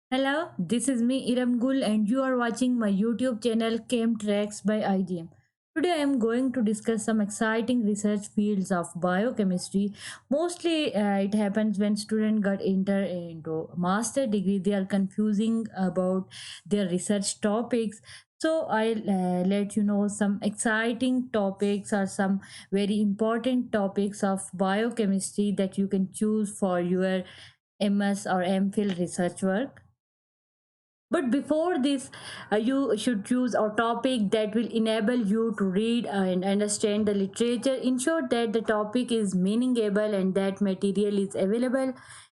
Hello, this is me Iram Gul and you are watching my YouTube channel Chemtracks by IGM. Today I am going to discuss some exciting research fields of biochemistry. Mostly it happens when students got enter into master degree. They are confusing about their research topics. So I'll let you know some exciting topics or some very important topics of biochemistry that you can choose for your MS or MPhil research work. But before this, you should choose a topic that will enable you to read and understand the literature. Ensure that the topic is meaningable and that material is available.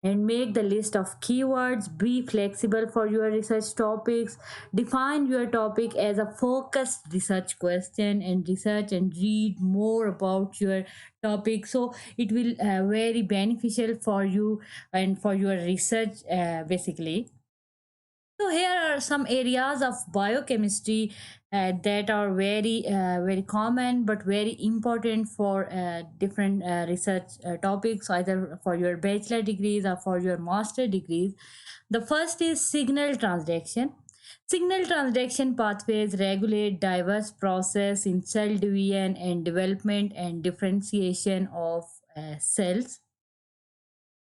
And make the list of keywords. Be flexible for your research topics. Define your topic as a focused research question and research and read more about your topic. So it will very beneficial for you and for your research basically. So here are some areas of biochemistry that are very common but very important for different research topics, either for your bachelor degrees or for your master degrees. The first is signal transduction. Signal transduction pathways regulate diverse process in cell division and development and differentiation of cells.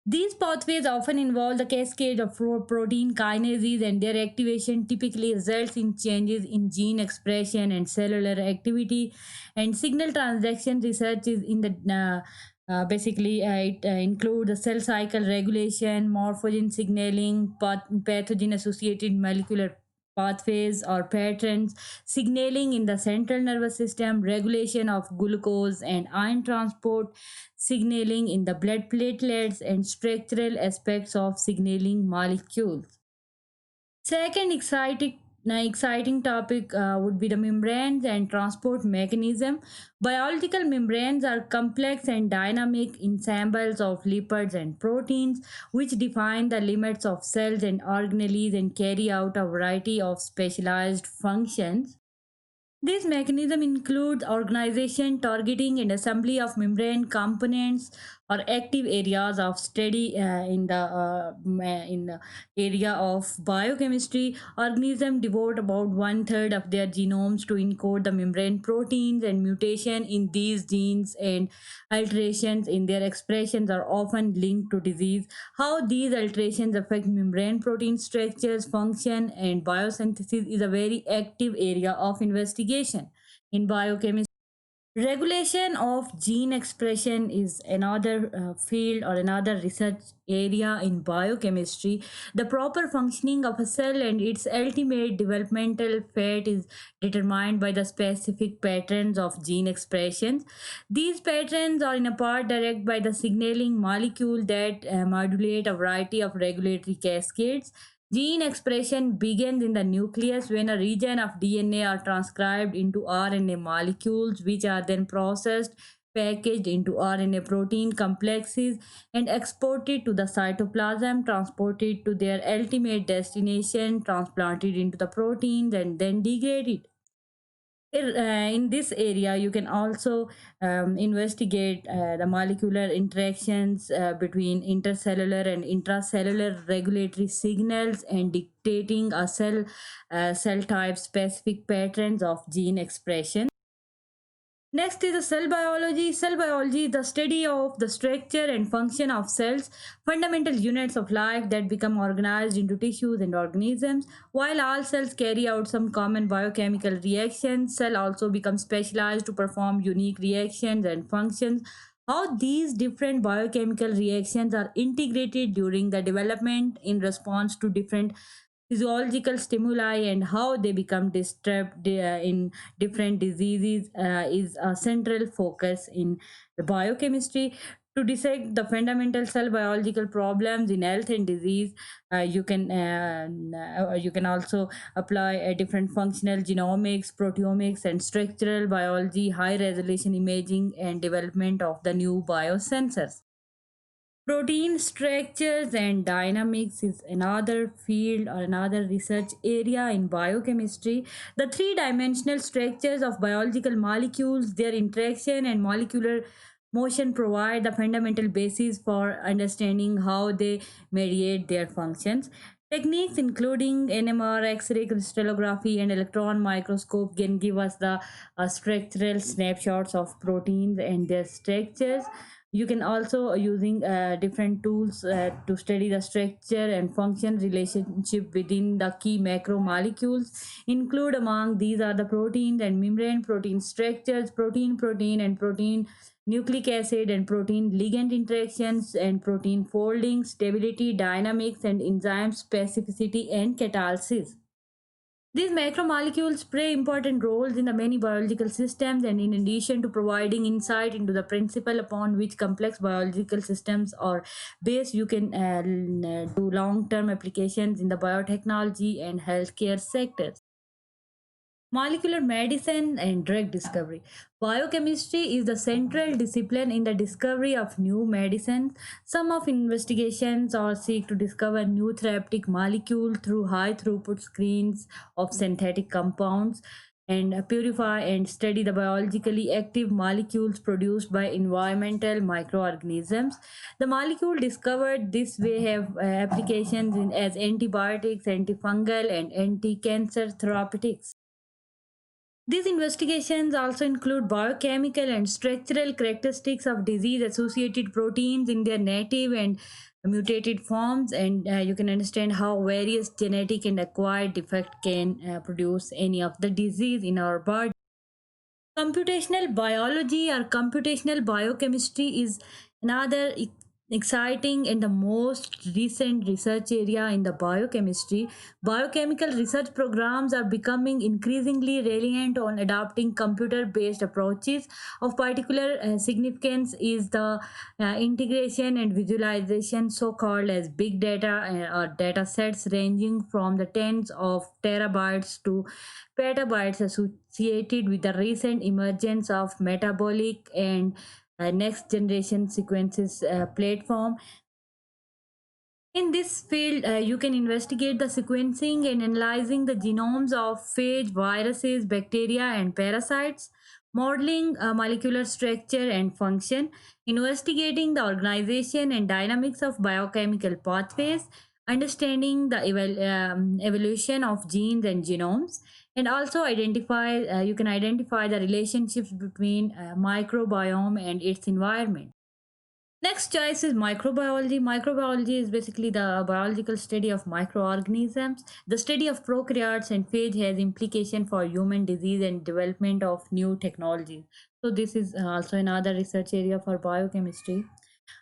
These pathways often involve the cascade of protein kinases, and their activation typically results in changes in gene expression and cellular activity. And signal transduction research is in the basically it includes the cell cycle regulation, morphogen signaling, pathogen associated molecular pathways or patterns, signaling in the central nervous system, regulation of glucose and ion transport, signaling in the blood platelets, and structural aspects of signaling molecules. Second exciting topic would be the membranes and transport mechanism. Biological membranes are complex and dynamic ensembles of lipids and proteins which define the limits of cells and organelles and carry out a variety of specialized functions. This mechanism includes organization, targeting, and assembly of membrane components or active areas of study in the area of biochemistry. Organisms devote about one third of their genomes to encode the membrane proteins, and mutation in these genes and alterations in their expressions are often linked to disease. How these alterations affect membrane protein structures, function, and biosynthesis is a very active area of investigation in biochemistry. Regulation of gene expression is another field or another research area in biochemistry. The proper functioning of a cell and its ultimate developmental fate is determined by the specific patterns of gene expressions. These patterns are in a part directed by the signaling molecule that modulate a variety of regulatory cascades. Gene expression begins in the nucleus when a region of DNA are transcribed into RNA molecules, which are then processed, packaged into RNA protein complexes, and exported to the cytoplasm, transported to their ultimate destination, transplanted into the proteins, and then degraded. In this area, you can also investigate the molecular interactions between intercellular and intracellular regulatory signals and dictating a cell type specific patterns of gene expression. Next is the cell biology. Cell biology is the study of the structure and function of cells, fundamental units of life that become organized into tissues and organisms. While all cells carry out some common biochemical reactions, cell also become specialized to perform unique reactions and functions. How these different biochemical reactions are integrated during the development in response to different physiological stimuli and how they become disturbed in different diseases is a central focus in the biochemistry. To dissect the fundamental cell biological problems in health and disease, you can also apply a different functional genomics, proteomics, and structural biology, high resolution imaging, and development of the new biosensors. Protein structures and dynamics is another field or another research area in biochemistry. The three dimensional structures of biological molecules, their interaction, and molecular motion provide the fundamental basis for understanding how they mediate their functions. Techniques including NMR, X-ray crystallography, and electron microscope can give us the structural snapshots of proteins and their structures. You can also using different tools to study the structure and function relationship within the key macromolecules. Include among these are the proteins and membrane protein structures, protein, and protein nucleic acid and protein ligand interactions and protein folding, stability, dynamics, and enzyme specificity and catalysis. These macromolecules play important roles in the many biological systems, and in addition to providing insight into the principle upon which complex biological systems are based, you can do long-term applications in the biotechnology and healthcare sectors. Molecular medicine and drug discovery. Biochemistry is the central discipline in the discovery of new medicines. Some of investigations or seek to discover new therapeutic molecule through high throughput screens of synthetic compounds and purify and study the biologically active molecules produced by environmental microorganisms. The molecule discovered this way have applications as antibiotics, antifungal, and anti-cancer therapeutics. These investigations also include biochemical and structural characteristics of disease associated proteins in their native and mutated forms, and you can understand how various genetic and acquired defect can produce any of the disease in our body. Computational biology or computational biochemistry is another exciting and the most recent research area in the biochemistry. Biochemical research programs are becoming increasingly reliant on adopting computer based approaches. Of particular significance is the integration and visualization, so called as big data or data sets ranging from the tens of terabytes to petabytes associated with the recent emergence of metabolic and next generation sequences platform. In this field, you can investigate the sequencing and analyzing the genomes of phage, viruses, bacteria, and parasites, modeling molecular structure and function, investigating the organization and dynamics of biochemical pathways, understanding the evolution of genes and genomes, and also you can identify the relationships between microbiome and its environment. Next choice is microbiology. Microbiology is basically the biological study of microorganisms. The study of prokaryotes and phage has implication for human disease and development of new technologies. So this is also another research area for biochemistry.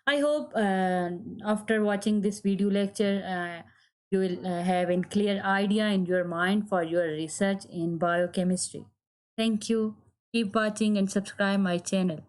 I hope after watching this video lecture, you will have a clear idea in your mind for your research in biochemistry. Thank you. Keep watching and subscribe my channel.